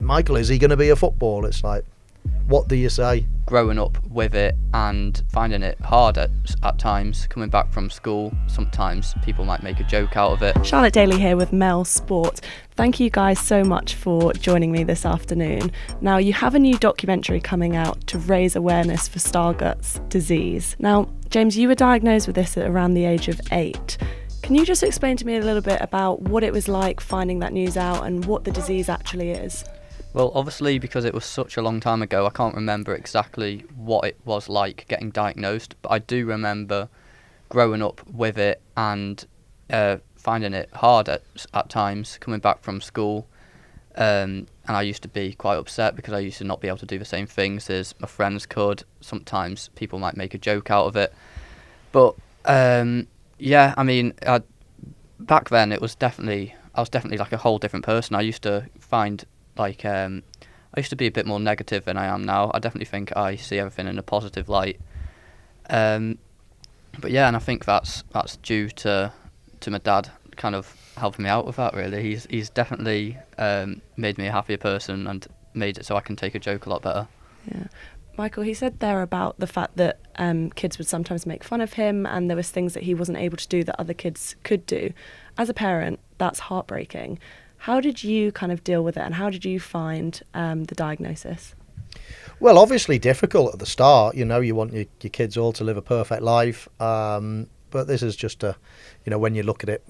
Michael, is he going to be a footballer? It's like, what do you say? Growing up with it and finding it hard at times, coming back from school, sometimes people might make a joke out of it. Charlotte Daly here with mailsport. Thank you guys so much for joining me this afternoon. Now, you have a new documentary coming out to raise awareness for Stargardt's disease. Now, James, you were diagnosed with this at around the age of 8. Can you just explain to me a little bit about what it was like finding that news out and what the disease actually is? Well, obviously, because it was such a long time ago, I can't remember exactly what it was like getting diagnosed, but I do remember growing up with it and finding it hard at times, coming back from school. And I used to be quite upset because I used to not be able to do the same things as my friends could. Sometimes people might make a joke out of it. But, yeah, I mean, back then I was definitely like a whole different person. I used to find... I used to be a bit more negative than I am now. I definitely think I see everything in a positive light. But yeah, and I think that's due to my dad kind of helping me out with that, really. He's definitely made me a happier person and made it so I can take a joke a lot better. Yeah. Michael, he said there about the fact that kids would sometimes make fun of him and there was things that he wasn't able to do that other kids could do. As a parent, that's heartbreaking. How did you kind of deal with it and how did you find the diagnosis? Well, obviously difficult at the start. You know, you want your kids all to live a perfect life. But this is just when you look at it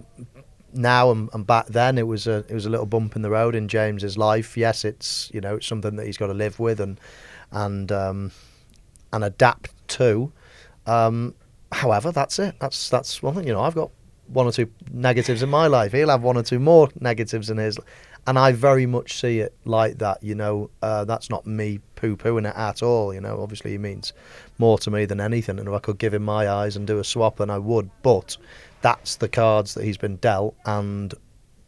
now and back then, it was a little bump in the road in James's life. Yes, it's something that he's got to live with and adapt to. However, that's it. That's one thing. I've got one or two negatives in my life. He'll have one or two more negatives in his, and I very much see it like that. That's not me poo-pooing it at all. Obviously he means more to me than anything, and if I could give him my eyes and do a swap, then I would. But that's the cards that he's been dealt, and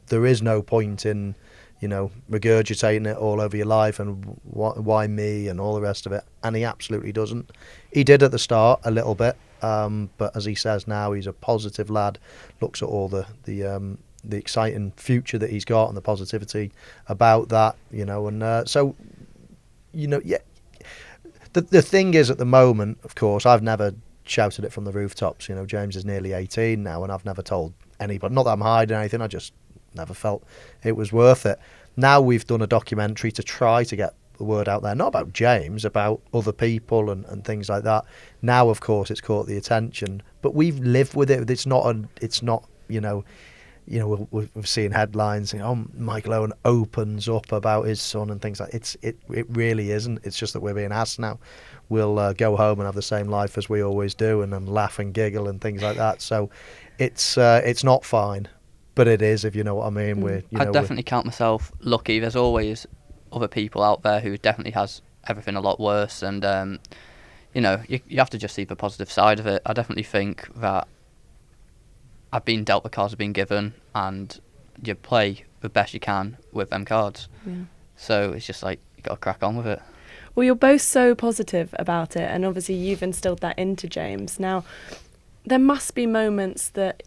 there is no point in regurgitating it all over your life and why me and all the rest of it. And he absolutely doesn't. He did at the start a little bit. But as he says now, he's a positive lad, looks at all the exciting future that he's got and the positivity about that, so, yeah. The thing is, at the moment, of course, I've never shouted it from the rooftops. James is nearly 18 now, and I've never told anybody, not that I'm hiding anything, I just never felt it was worth it. Now we've done a documentary to try to get the word out there, not about James, about other people and things like that. Now, of course, it's caught the attention, but we've lived with it. It's not we're seeing headlines saying, "Oh, Michael Owen opens up about his son" and things like that. It really isn't. It's just that we're being asked now. We'll go home and have the same life as we always do, and then laugh and giggle and things like that. So it's not fine, but it is, if you know what I mean. I definitely count myself lucky. There's always other people out there who definitely has everything a lot worse, and you have to just see the positive side of it. I definitely think that I've been dealt the cards I've been given, and you play the best you can with them cards. Yeah. So it's just like you got to crack on with it. Well, you're both so positive about it, and obviously you've instilled that into James. Now, there must be moments that,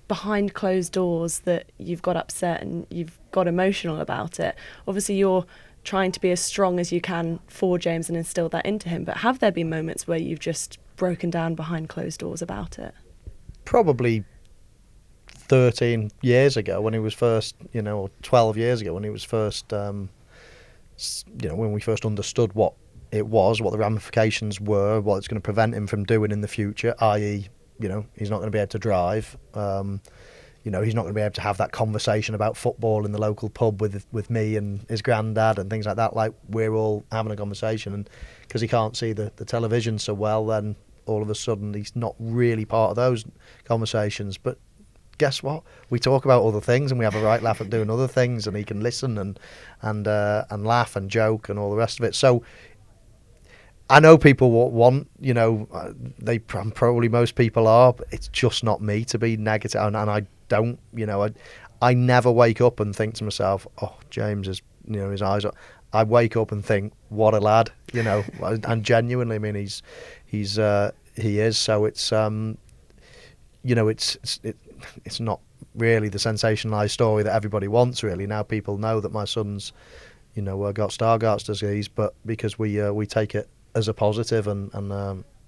behind closed doors, that you've got upset and you've got emotional about it. Obviously, you're trying to be as strong as you can for James and instill that into him. But have there been moments where you've just broken down behind closed doors about it? Probably 13 years ago when he was first, or 12 years ago when he was first, when we first understood what it was, what the ramifications were, what it's going to prevent him from doing in the future, i.e., he's not going to be able to drive. He's not going to be able to have that conversation about football in the local pub with me and his granddad and things like that. Like, we're all having a conversation, and because he can't see the television so well, then all of a sudden he's not really part of those conversations. But guess what? We talk about other things, and we have a right laugh at doing other things, and he can listen and laugh and joke and all the rest of it. So I know people want, probably most people are, but it's just not me to be negative, and I don't, I never wake up and think to myself, oh, James is, his eyes are. I wake up and think, what a lad, and genuinely, I mean, he is. So it's, it's not really the sensationalised story that everybody wants. Really, now people know that my son's, got Stargardt's disease, but because we take it as a positive,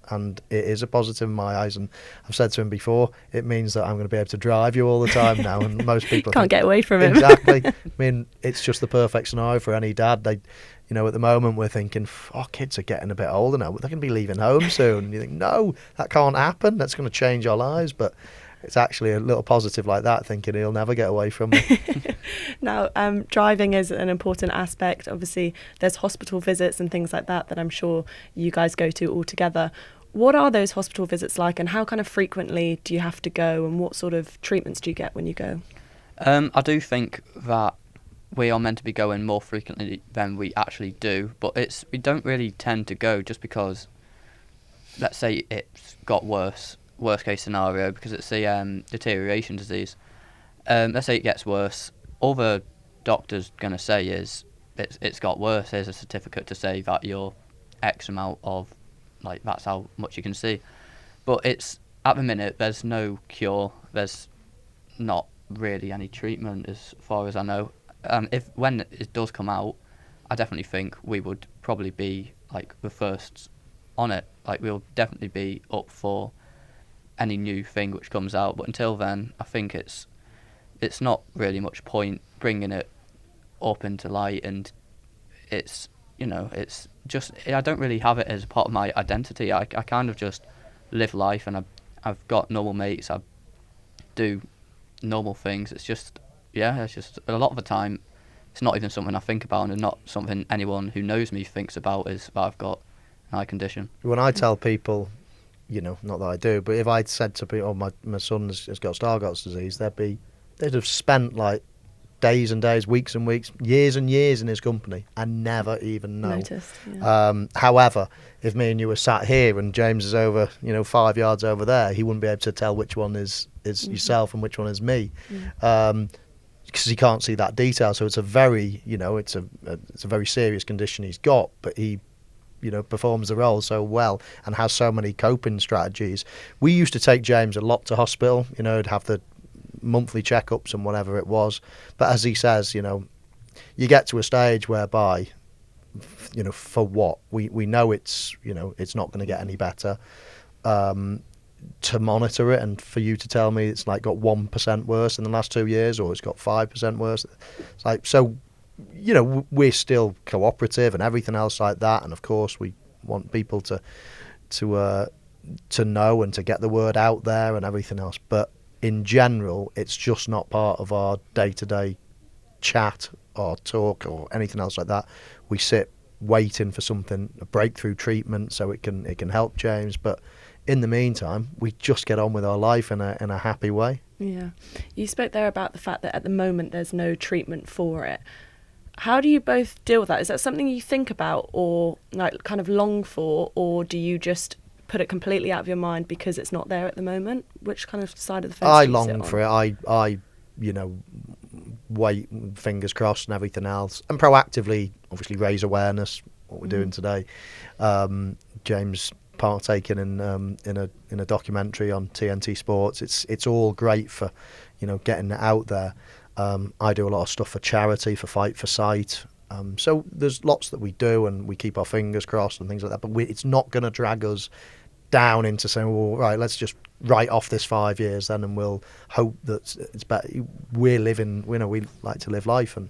and it is a positive in my eyes. And I've said to him before, it means that I'm going to be able to drive you all the time now. And most people Can't get away from him. Exactly. I mean, it's just the perfect scenario for any dad. At the moment we're thinking, kids are getting a bit older now. They're going to be leaving home soon. And you think, no, that can't happen. That's going to change our lives. But it's actually a little positive like that, thinking he'll never get away from me. Now, driving is an important aspect. Obviously, there's hospital visits and things like that I'm sure you guys go to all together. What are those hospital visits like, and how kind of frequently do you have to go, and what sort of treatments do you get when you go? I do think that we are meant to be going more frequently than we actually do, but we don't really tend to go just because, let's say it's got worst case scenario, because it's a deterioration disease. Let's say it gets worse. All the doctor's going to say is it's got worse. Here's a certificate to say that you're X amount of, like, that's how much you can see. But it's, at the minute, there's no cure. There's not really any treatment as far as I know. And when it does come out, I definitely think we would probably be like the first on it. Like, we'll definitely be up for any new thing which comes out. But until then, I think it's not really much point bringing it up into light, and it's just, I don't really have it as part of my identity. I kind of just live life, and I've got normal mates. I do normal things. It's just a lot of the time it's not even something I think about, and not something anyone who knows me thinks about, is that I've got an eye condition. When I tell people, not that I do, but if I'd said to people, my son has got Stargardt's disease, they'd have spent like days and days, weeks and weeks, years and years in his company and never even know. Noticed, yeah. However, if me and you were sat here and James is over, 5 yards over there, he wouldn't be able to tell which one is yourself and which one is me, because he can't see that detail. So it's a very, it's a very serious condition he's got, but he, performs the role so well and has so many coping strategies. We used to take James a lot to hospital. He'd have the monthly checkups and whatever it was, but as he says, you get to a stage whereby, for what we know it's not going to get any better, to monitor it, and for you to tell me it's like got 1% worse in the last 2 years, or it's got 5% worse, it's like, so we're still cooperative and everything else like that, and of course we want people to know and to get the word out there and everything else, but in general, it's just not part of our day-to-day chat or talk or anything else like that. We sit waiting for something, a breakthrough treatment, so it can help James. But in the meantime, we just get on with our life in a happy way. Yeah. You spoke there about the fact that at the moment there's no treatment for it. How do you both deal with that? Is that something you think about, or like kind of long for, or do you just put it completely out of your mind because it's not there at the moment? Which kind of side of the fence I do you sit long on? for it. I wait, fingers crossed and everything else, and proactively obviously raise awareness, what we're doing today. James partaking in a documentary on TNT Sports. It's all great for getting it out there. I do a lot of stuff for charity, for Fight for Sight. So there's lots that we do, and we keep our fingers crossed and things like that, but it's not going to drag us down into saying, well, right, let's just write off this 5 years then, and we'll hope that it's better. We're living, we like to live life, and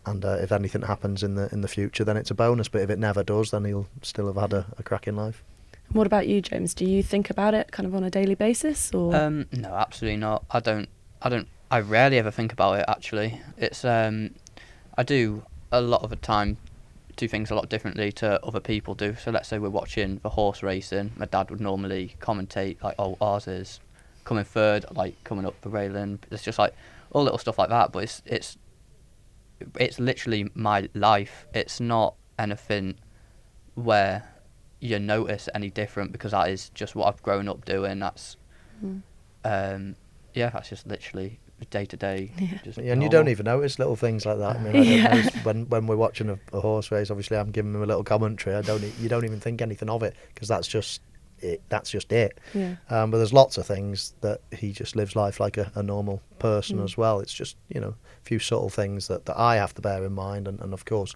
if anything happens in the future, then it's a bonus, but if it never does, then he'll still have had a cracking life. What about you, James? Do you think about it kind of on a daily basis, or? No, absolutely not. I rarely ever think about it, actually. It's I do a lot of the time do things a lot differently to other people do. So let's say we're watching the horse racing. My dad would normally commentate like, "Oh, ours is coming third, like coming up the railing." It's just like all little stuff like that. But it's literally my life. It's not anything where you notice any different, because that is just what I've grown up doing. That's that's just literally day to day. And you don't even notice little things like that. I mean, I don't notice when we're watching a horse race. Obviously, I'm giving him a little commentary. You don't even think anything of it, because that's just that's just it. Yeah. But there's lots of things that he just lives life like a normal person as well. It's just, a few subtle things that I have to bear in mind. And of course,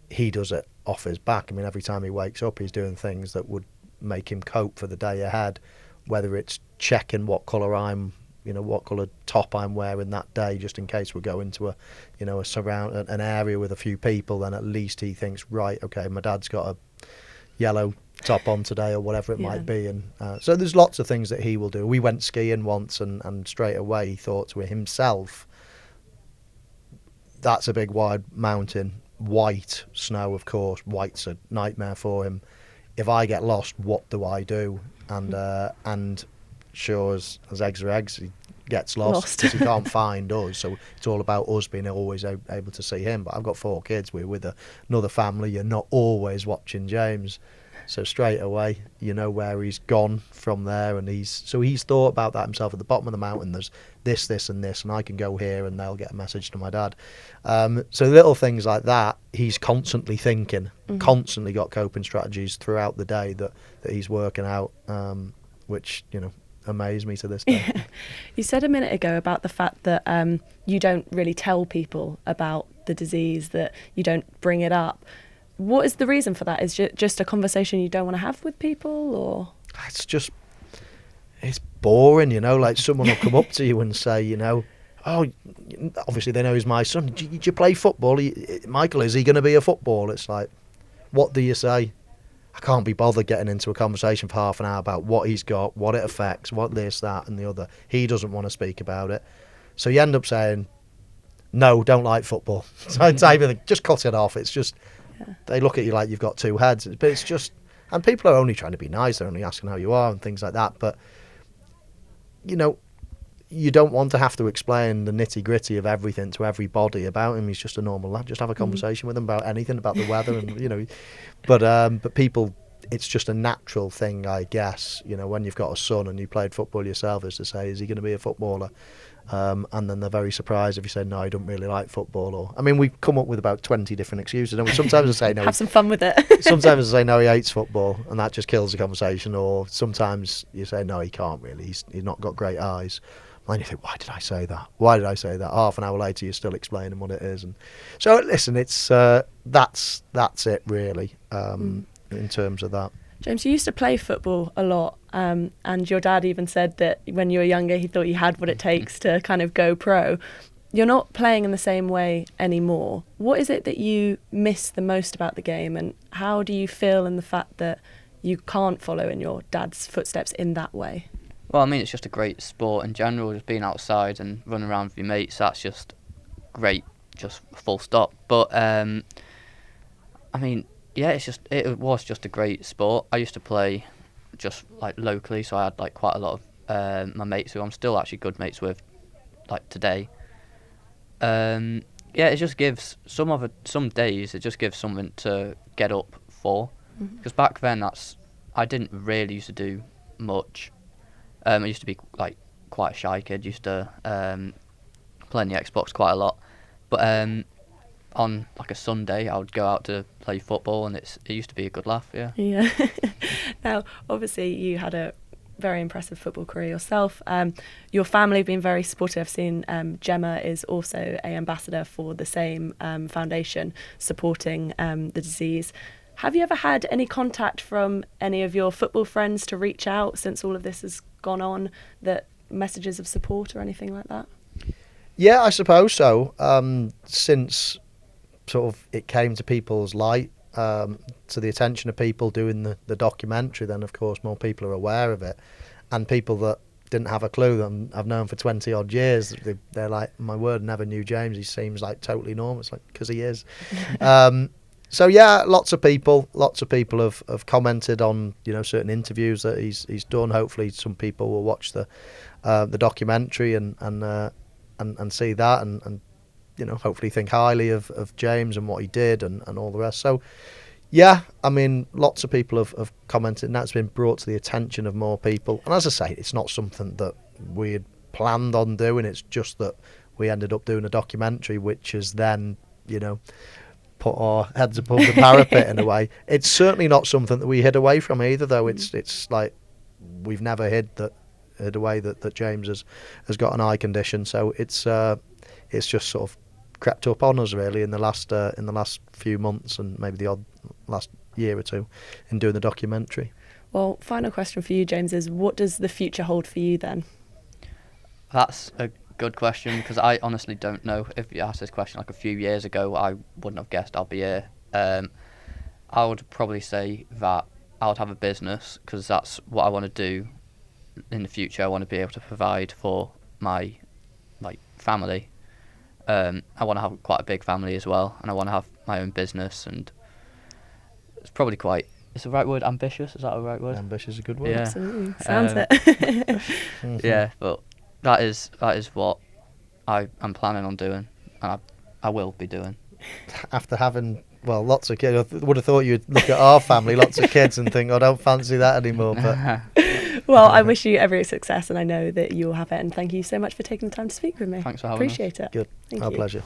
he does it off his back. I mean, every time he wakes up, he's doing things that would make him cope for the day ahead, whether it's checking what colour what colour top I'm wearing that day, just in case we go into an area with a few people, then at least he thinks, right, okay, my dad's got a yellow top on today or whatever it might be. And so there's lots of things that he will do. We went skiing once and straight away he thought to himself, that's a big wide mountain, white snow, of course, white's a nightmare for him. If I get lost, what do I do? And sure as eggs are eggs, he gets lost because he can't find us. So it's all about us being always able to see him. But I've got 4 kids. We're with another family. You're not always watching James. So straight away, you know where he's gone from there. And he's thought about that himself. At the bottom of the mountain, there's this, and this. And I can go here and they'll get a message to my dad. So little things like that, he's constantly thinking, constantly got coping strategies throughout the day that he's working out, which, amaze me to this day. Yeah. You said a minute ago about the fact that you don't really tell people about the disease, that you don't bring it up. What is the reason for that? Is it just a conversation you don't want to have with people, or? It's boring, like someone will come up to you and say, oh, obviously they know he's my son. Did you play football? Michael, is he going to be a footballer? It's like, what do you say? I can't be bothered getting into a conversation for half an hour about what he's got, what it affects, what this, that and the other. He doesn't want to speak about it. So you end up saying, no, don't like football. So just cut it off. It's just, they look at you like you've got 2 heads. But it's just, and people are only trying to be nice. They're only asking how you are and things like that. But, you don't want to have to explain the nitty gritty of everything to everybody about him. He's just a normal lad. Just have a conversation with him about anything, about the weather, and But people, it's just a natural thing, I guess. When you've got a son and you played football yourself, is to say, is he going to be a footballer? And then they're very surprised if you say, no, I don't really like football. We've come up with about 20 different excuses. And sometimes I say no. Have some fun with it. Sometimes I say no, he hates football, and that just kills the conversation. Or sometimes you say no, he can't really. He's not got great eyes. And you think, why did I say that? Why did I say that? Half an hour later, you're still explaining what it is. And so, listen, it's that's it really in terms of that. James, you used to play football a lot, and your dad even said that when you were younger, he thought you had what it takes to kind of go pro. You're not playing in the same way anymore. What is it that you miss the most about the game, and how do you feel in the fact that you can't follow in your dad's footsteps in that way? Well, it's just a great sport in general. Just being outside and running around with your mates, that's just great, just full stop. But, it was just a great sport. I used to play just, locally, so I had, quite a lot of my mates who I'm still actually good mates with, today. It just gives, some days, it just gives something to get up for. Because back then, I didn't really used to do much. I used to be quite a shy kid. Used to play on the Xbox quite a lot, but on a Sunday I would go out to play football, and it used to be a good laugh. Yeah. Yeah. Now, obviously, you had a very impressive football career yourself. Your family have been very supportive. I've seen Gemma is also an ambassador for the same foundation supporting the disease. Have you ever had any contact from any of your football friends to reach out since all of this has gone on, that messages of support or anything like that? Yeah, I suppose so. Since sort of it came to people's light, to the attention of people doing the documentary, then of course more people are aware of it. And people that didn't have a clue, that I've known for 20 odd years, they're like, my word, never knew James. He seems totally normal. It's because he is. So yeah, lots of people have commented on certain interviews that he's done. Hopefully, some people will watch the documentary and see that and hopefully think highly of James and what he did and all the rest. So yeah, lots of people have commented, and that's been brought to the attention of more people. And as I say, it's not something that we had planned on doing. It's just that we ended up doing a documentary, which is then put our heads above the parapet in a way. It's certainly not something that we hid away from either, though. It's we've never hid away that James has got an eye condition. So it's just sort of crept up on us really in the last few months, and maybe the odd last year or two in doing the documentary. Well, final question for you, James, is what does the future hold for you then? That's a good question, because I honestly don't know. If you asked this question like a few years ago, I wouldn't have guessed I'll be here. I would probably say that I would have a business, because that's what I want to do in the future. I want to be able to provide for my family. I want to have quite a big family as well, and I want to have my own business, and it's probably quite, is the right word ambitious? Is that a right word? Ambitious is a good word. Yeah. Absolutely. Sounds it. Mm-hmm. Yeah, but that is what I'm planning on doing, and I will be doing. After having, well, lots of kids, I would have thought you'd look at our family, lots of kids, and think, I don't fancy that anymore. But Well, I wish you every success, and I know that you'll have it. And thank you so much for taking the time to speak with me. Thanks for having us. Appreciate it. good. Thank Our you. pleasure.